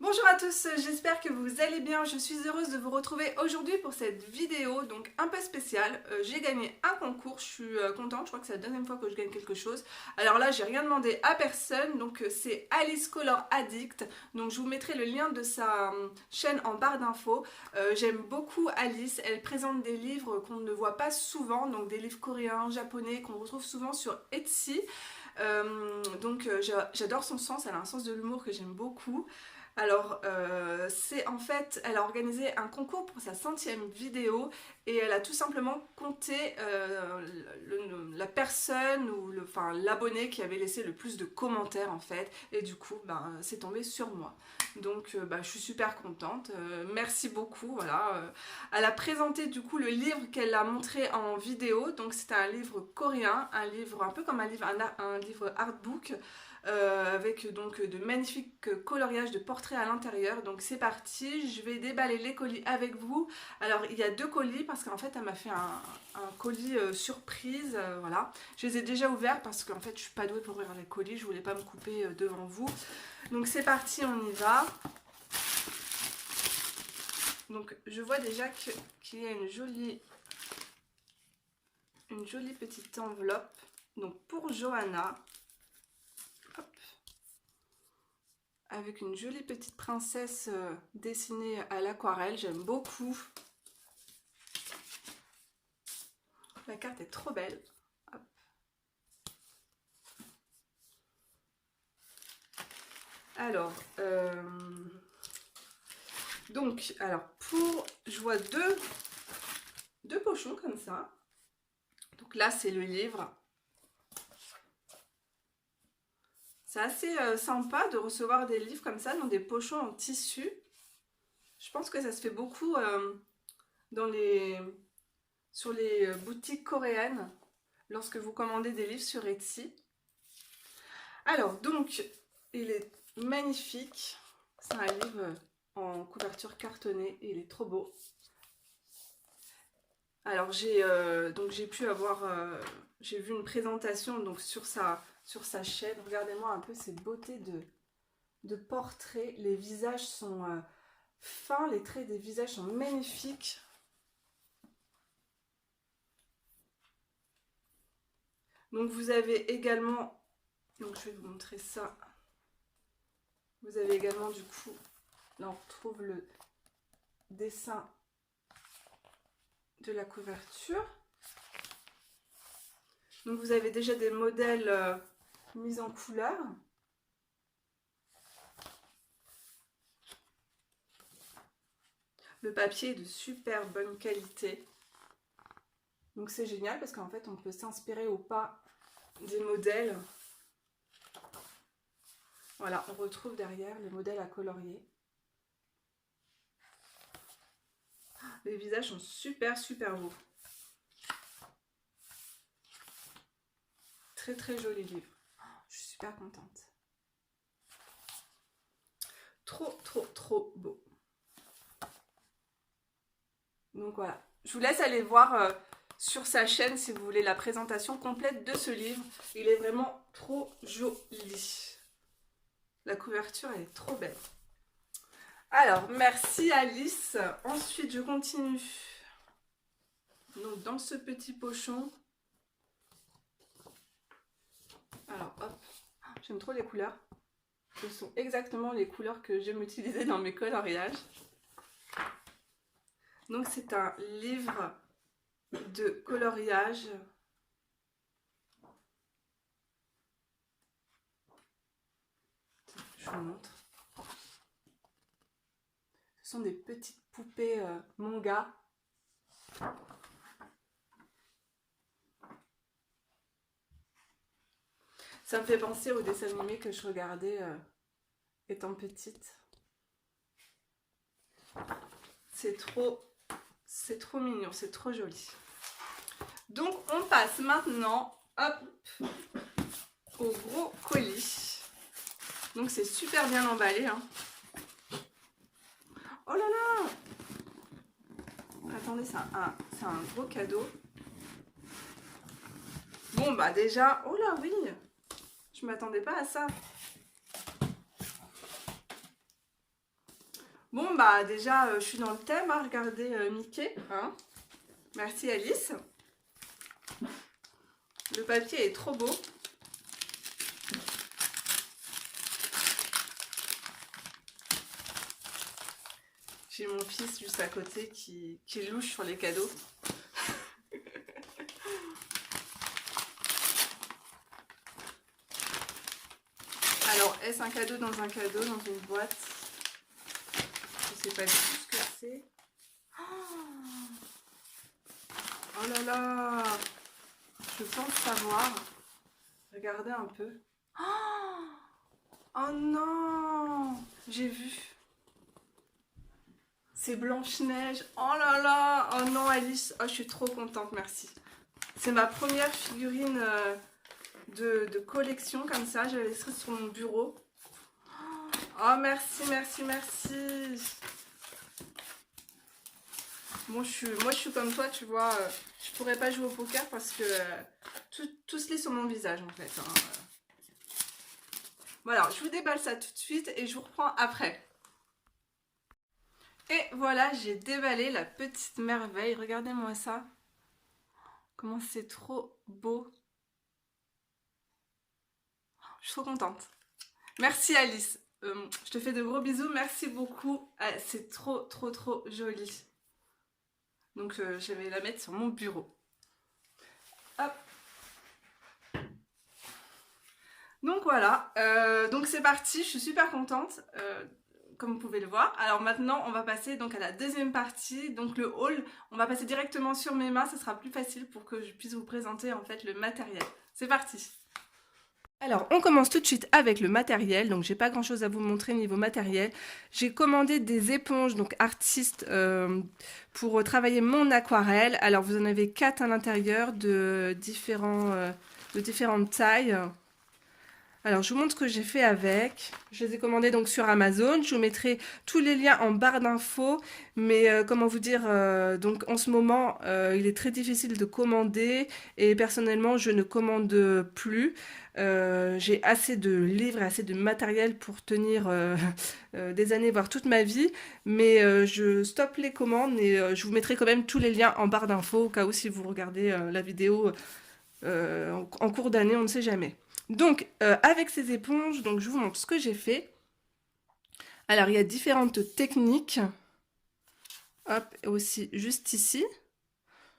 Bonjour à tous, j'espère que vous allez bien. Je suis heureuse de vous retrouver aujourd'hui pour cette vidéo donc un peu spéciale. J'ai gagné un concours, je suis contente, je crois que c'est la deuxième fois que je gagne quelque chose. Alors là, j'ai rien demandé à personne, donc c'est Alice Color Addict. Donc je vous mettrai le lien de sa chaîne en barre d'infos. J'aime beaucoup Alice, elle présente des livres qu'on ne voit pas souvent, donc des livres coréens, japonais qu'on retrouve souvent sur Etsy. J'adore son sens, elle a un sens de l'humour que j'aime beaucoup. Alors, c'est en fait, elle a organisé un concours pour sa 100e vidéo et elle a tout simplement compté la personne ou enfin, l'abonné qui avait laissé le plus de commentaires en fait. Et du coup, ben, c'est tombé sur moi. Donc, ben, je suis super contente. Merci beaucoup. Voilà. Elle a présenté du coup le livre qu'elle a montré en vidéo. Donc, c'était un livre coréen, un livre un peu comme un livre artbook avec donc de magnifiques coloriages de portraits à l'intérieur. Donc c'est parti, je vais déballer les colis avec vous. Alors il y a deux colis parce qu'en fait elle m'a fait un colis surprise, voilà. Je les ai déjà ouverts parce qu'en fait je suis pas douée pour ouvrir les colis, je voulais pas me couper devant vous. Donc c'est parti, on y va. Donc je vois déjà qu'il y a une jolie petite enveloppe. Donc pour Johanna, hop, avec une jolie petite princesse dessinée à l'aquarelle, j'aime beaucoup. La carte est trop belle. Hop. Alors, je vois deux pochons comme ça. Donc là, c'est le livre. C'est assez sympa de recevoir des livres comme ça dans des pochons en tissu. Je pense que ça se fait beaucoup dans sur les boutiques coréennes lorsque vous commandez des livres sur Etsy. Alors, donc, il est magnifique. C'est un livre en couverture cartonnée et il est trop beau. Alors, j'ai pu avoir... j'ai vu une présentation donc, sur sa chaîne. Regardez-moi un peu ces beautés de portraits. Les visages sont fins, les traits des visages sont magnifiques. Donc, vous avez également... Donc, je vais vous montrer ça. Vous avez également, du coup, là, on retrouve le dessin de la couverture. Donc, vous avez déjà des modèles mis en couleur. Le papier est de super bonne qualité. Donc, c'est génial parce qu'en fait, on peut s'inspirer ou pas des modèles. Voilà, on retrouve derrière les modèles à colorier. Les visages sont super beaux. Très joli livre. Je suis super contente. Trop beau. Donc voilà. Je vous laisse aller voir sur sa chaîne si vous voulez la présentation complète de ce livre. Il est vraiment trop joli. La couverture elle est trop belle. Alors, merci Alice. Ensuite, je continue. Donc, dans ce petit pochon. Alors, hop. J'aime trop les couleurs. Ce sont exactement les couleurs que j'aime utiliser dans mes coloriages. Donc, c'est un livre de coloriage. Je vous montre. Ce sont des petites poupées manga. Ça me fait penser aux dessins animés que je regardais étant petite. C'est trop mignon, c'est trop joli. Donc on passe maintenant, hop, au gros colis. Donc c'est super bien emballé. Hein. Oh là là! Attendez, c'est un gros cadeau. Bon bah déjà, oh là oui! Je m'attendais pas à ça. Bon, bah déjà, je suis dans le thème, hein, regardez Mickey. Hein. Merci Alice. Le papier est trop beau. J'ai mon fils juste à côté qui louche sur les cadeaux. Alors, est-ce un cadeau dans un cadeau, dans une boîte? Je sais pas du tout ce que c'est. Oh là là! Je pense savoir. Regardez un peu. Oh non! J'ai vu. C'est Blanche-Neige. Oh là là! Oh non, Alice. Oh, je suis trop contente, merci. C'est ma première figurine de collection comme ça. Je la laisserai sur mon bureau. Oh, merci, merci, merci. Bon, moi, je suis comme toi, tu vois. Je pourrais pas jouer au poker parce que tout se lit sur mon visage, en fait. Hein. Voilà, je vous déballe ça tout de suite et je vous reprends après. Et voilà, j'ai déballé la petite merveille. Regardez-moi ça. Comment c'est trop beau. Je suis trop contente. Merci Alice. Je te fais de gros bisous. Merci beaucoup. Ah, c'est trop, trop, trop joli. Donc je vais la mettre sur mon bureau. Hop. Donc voilà. Donc c'est parti. Je suis super contente. Comme vous pouvez le voir. Alors maintenant, on va passer donc à la deuxième partie, donc le haul. On va passer directement sur mes mains, ça sera plus facile pour que je puisse vous présenter en fait le matériel. C'est parti. Alors, on commence tout de suite avec le matériel. Donc, j'ai pas grand chose à vous montrer niveau matériel. J'ai commandé des éponges, donc artistes, pour travailler mon aquarelle. Alors, vous en avez 4 à l'intérieur de différentes tailles. Alors, je vous montre ce que j'ai fait avec. Je les ai commandés donc sur Amazon. Je vous mettrai tous les liens en barre d'infos. Mais comment vous dire, donc en ce moment, il est très difficile de commander. Et personnellement, je ne commande plus. J'ai assez de livres et assez de matériel pour tenir des années, voire toute ma vie. Mais je stoppe les commandes et je vous mettrai quand même tous les liens en barre d'infos. Au cas où si vous regardez la vidéo en cours d'année, on ne sait jamais. Donc, avec ces éponges, donc je vous montre ce que j'ai fait. Alors, il y a différentes techniques. Hop, aussi juste ici.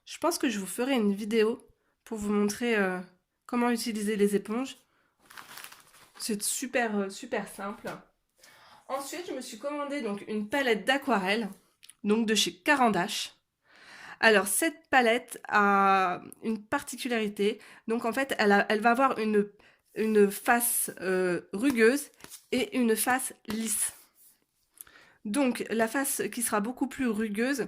Je pense que je vous ferai une vidéo pour vous montrer comment utiliser les éponges. C'est super, super simple. Ensuite, je me suis commandé donc une palette d'aquarelle, donc de chez Caran d'Ache. Alors, cette palette a une particularité. Donc, en fait, elle va avoir une face rugueuse et une face lisse. Donc la face qui sera beaucoup plus rugueuse,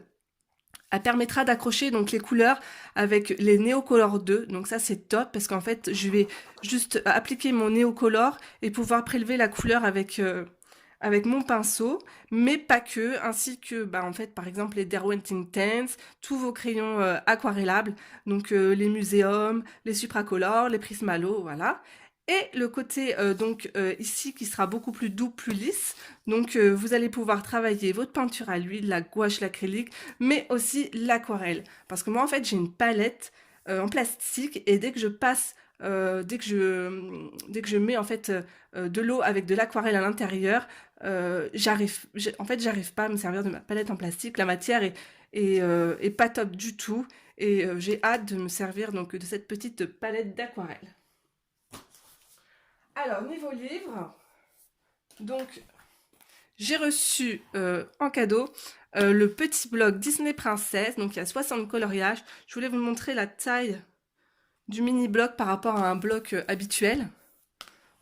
elle permettra d'accrocher donc les couleurs avec les Neocolor 2. Donc ça c'est top parce qu'en fait je vais juste appliquer mon Neocolor et pouvoir prélever la couleur avec mon pinceau, mais pas que, ainsi que en fait par exemple les Derwent Intense, tous vos crayons aquarellables, donc les Muséum, les Supracolor, les Prismalo, voilà. Et le côté ici qui sera beaucoup plus doux, plus lisse, donc vous allez pouvoir travailler votre peinture à l'huile, la gouache, l'acrylique, mais aussi l'aquarelle. Parce que moi en fait j'ai une palette en plastique et dès que je passe dès que je mets en fait de l'eau avec de l'aquarelle à l'intérieur, j'arrive pas à me servir de ma palette en plastique. La matière est pas top du tout et j'ai hâte de me servir donc de cette petite palette d'aquarelle. Alors niveau livre, donc j'ai reçu en cadeau le petit bloc Disney Princesse, donc il y a 60 coloriages. Je voulais vous montrer la taille du mini bloc par rapport à un bloc habituel.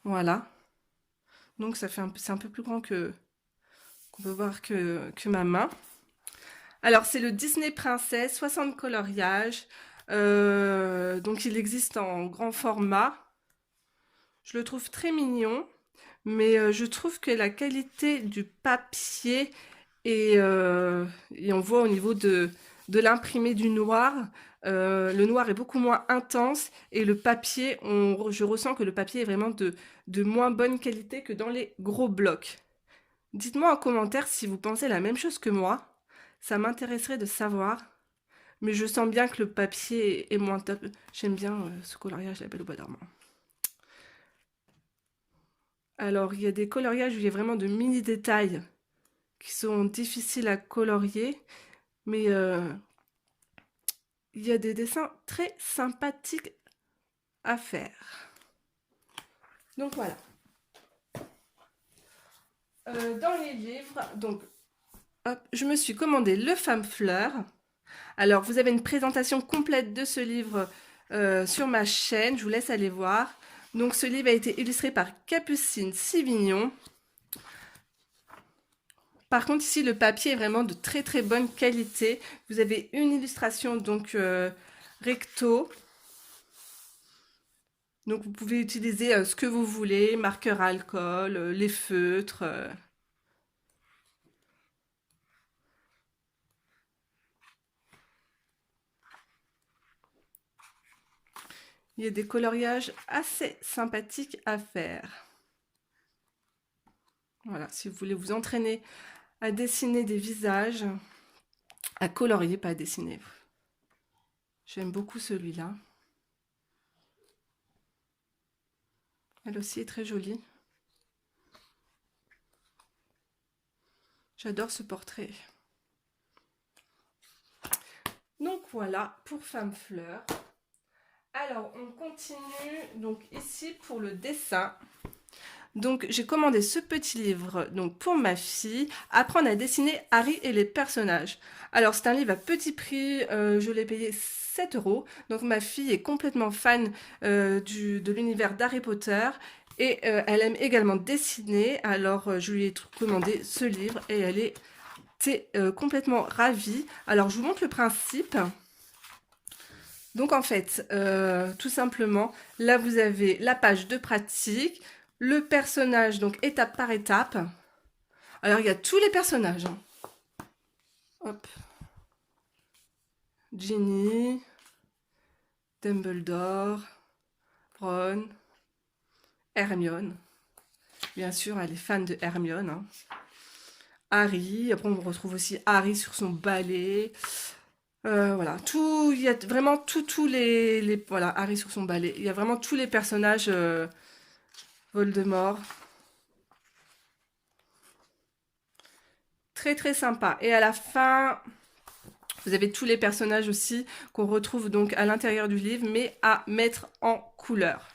Voilà. Donc ça fait c'est un peu plus grand qu'on peut voir que ma main. Alors c'est le Disney Princess, 60 coloriages. Donc il existe en grand format. Je le trouve très mignon, mais je trouve que la qualité du papier et on voit au niveau de l'imprimé du noir, le noir est beaucoup moins intense et le papier, je ressens que le papier est vraiment de moins bonne qualité que dans les gros blocs. Dites-moi en commentaire si vous pensez la même chose que moi. Ça m'intéresserait de savoir. Mais je sens bien que le papier est moins top. J'aime bien ce coloriage La Belle au bois dormant. Alors, il y a des coloriages où il y a vraiment de mini détails qui sont difficiles à colorier. Mais il y a des dessins très sympathiques à faire. Donc voilà. Dans les livres, donc, hop, je me suis commandé Le Femme Fleur. Alors, vous avez une présentation complète de ce livre sur ma chaîne. Je vous laisse aller voir. Donc, ce livre a été illustré par Capucine Sivignon. Par contre, ici, le papier est vraiment de très très bonne qualité. Vous avez une illustration donc recto. Donc, vous pouvez utiliser ce que vous voulez, marqueur à alcool, les feutres. Il y a des coloriages assez sympathiques à faire. Voilà, si vous voulez vous entraîner à dessiner des visages, à colorier, pas à dessiner. J'aime beaucoup celui-là. Elle aussi est très jolie. J'adore ce portrait. Donc voilà pour Femme Fleur. Alors on continue donc ici pour le dessin. Donc j'ai commandé ce petit livre donc pour ma fille, apprendre à dessiner Harry et les personnages. Alors c'est un livre à petit prix, je l'ai payé 7 €. Donc ma fille est complètement fan de l'univers d'Harry Potter et elle aime également dessiner. Alors je lui ai commandé ce livre et elle était complètement ravie. Alors je vous montre le principe. Donc en fait, tout simplement, là vous avez la page de pratique, le personnage, donc étape par étape. Alors il y a tous les personnages. Hein. Hop. Ginny, Dumbledore, Ron, Hermione. Bien sûr, elle est fan de Hermione. Hein. Harry, après on retrouve aussi Harry sur son balai. Voilà, tout, il y a vraiment tous les voilà, Harry sur son balai. Il y a vraiment tous les personnages Voldemort. Très très sympa. Et à la fin, vous avez tous les personnages aussi qu'on retrouve donc à l'intérieur du livre, mais à mettre en couleur.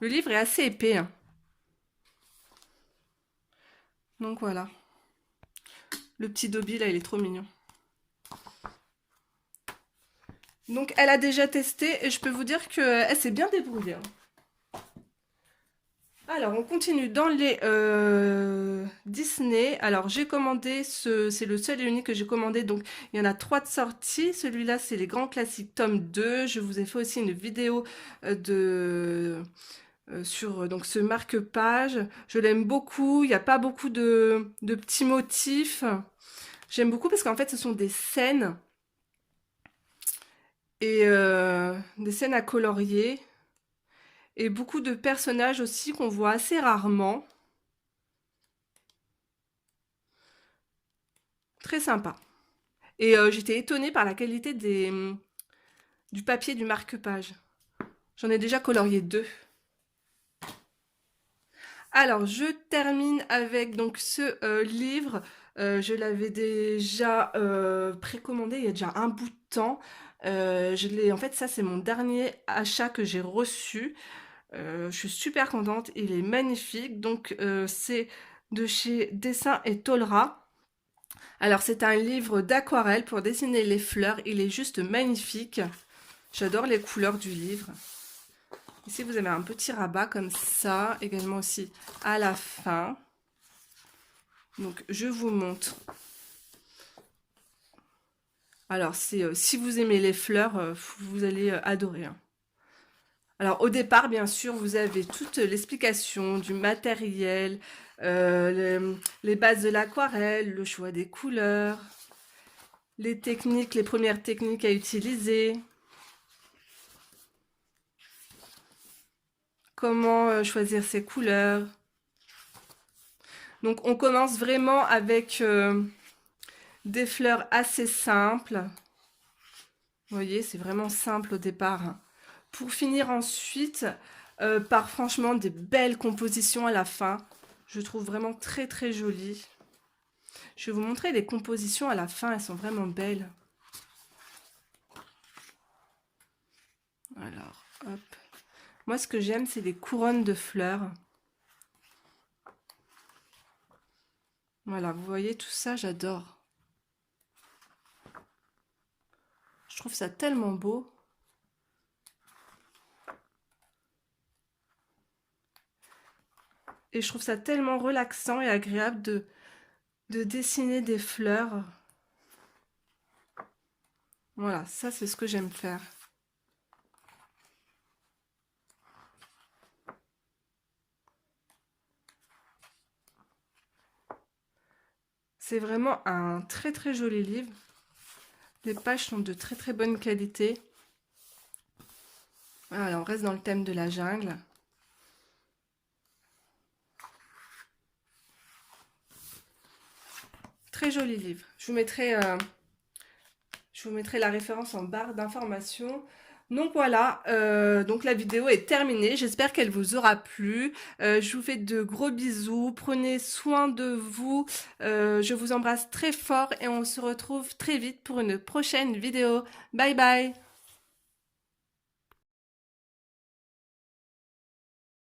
Le livre est assez épais. Hein. Donc voilà. Le petit Dobby là, il est trop mignon. Donc elle a déjà testé et je peux vous dire qu'elle s'est bien débrouillée. Hein. Alors, on continue dans les Disney. Alors, j'ai commandé, c'est le seul et unique que j'ai commandé. Donc, il y en a 3 de sortie. Celui-là, c'est les grands classiques tome 2. Je vous ai fait aussi une vidéo sur donc, ce marque-page. Je l'aime beaucoup. Il n'y a pas beaucoup de petits motifs. J'aime beaucoup parce qu'en fait, ce sont des scènes. Et des scènes à colorier. Et beaucoup de personnages aussi qu'on voit assez rarement. Très sympa. Et j'étais étonnée par la qualité du papier du marque-page. J'en ai déjà colorié 2. Alors, je termine avec donc ce livre. Je l'avais déjà précommandé il y a déjà un bout de temps. En fait, ça, c'est mon dernier achat que j'ai reçu. Je suis super contente. Il est magnifique. Donc, c'est de chez Dessin et Tolera. Alors, c'est un livre d'aquarelle pour dessiner les fleurs. Il est juste magnifique. J'adore les couleurs du livre. Ici, vous avez un petit rabat comme ça, également aussi à la fin. Donc, je vous montre. Alors, si vous aimez les fleurs, vous allez adorer. Hein. Alors, au départ, bien sûr, vous avez toute l'explication du matériel, les bases de l'aquarelle, le choix des couleurs, les techniques, les premières techniques à utiliser. Comment choisir ses couleurs. Donc on commence vraiment avec des fleurs assez simples. Vous voyez, c'est vraiment simple au départ. Pour finir ensuite par franchement des belles compositions à la fin. Je trouve vraiment très très jolies. Je vais vous montrer les compositions à la fin, elles sont vraiment belles. Alors, hop. Moi, ce que j'aime, c'est les couronnes de fleurs. Voilà, vous voyez tout ça, j'adore. Je trouve ça tellement beau. Et je trouve ça tellement relaxant et agréable de dessiner des fleurs. Voilà, ça c'est ce que j'aime faire. C'est vraiment un très très joli livre. Les pages sont de très très bonne qualité. Voilà, on reste dans le thème de la jungle. Très joli livre. Je vous mettrai la référence en barre d'informations. Donc voilà, donc la vidéo est terminée. J'espère qu'elle vous aura plu. Je vous fais de gros bisous. Prenez soin de vous. Je vous embrasse très fort et on se retrouve très vite pour une prochaine vidéo. Bye bye!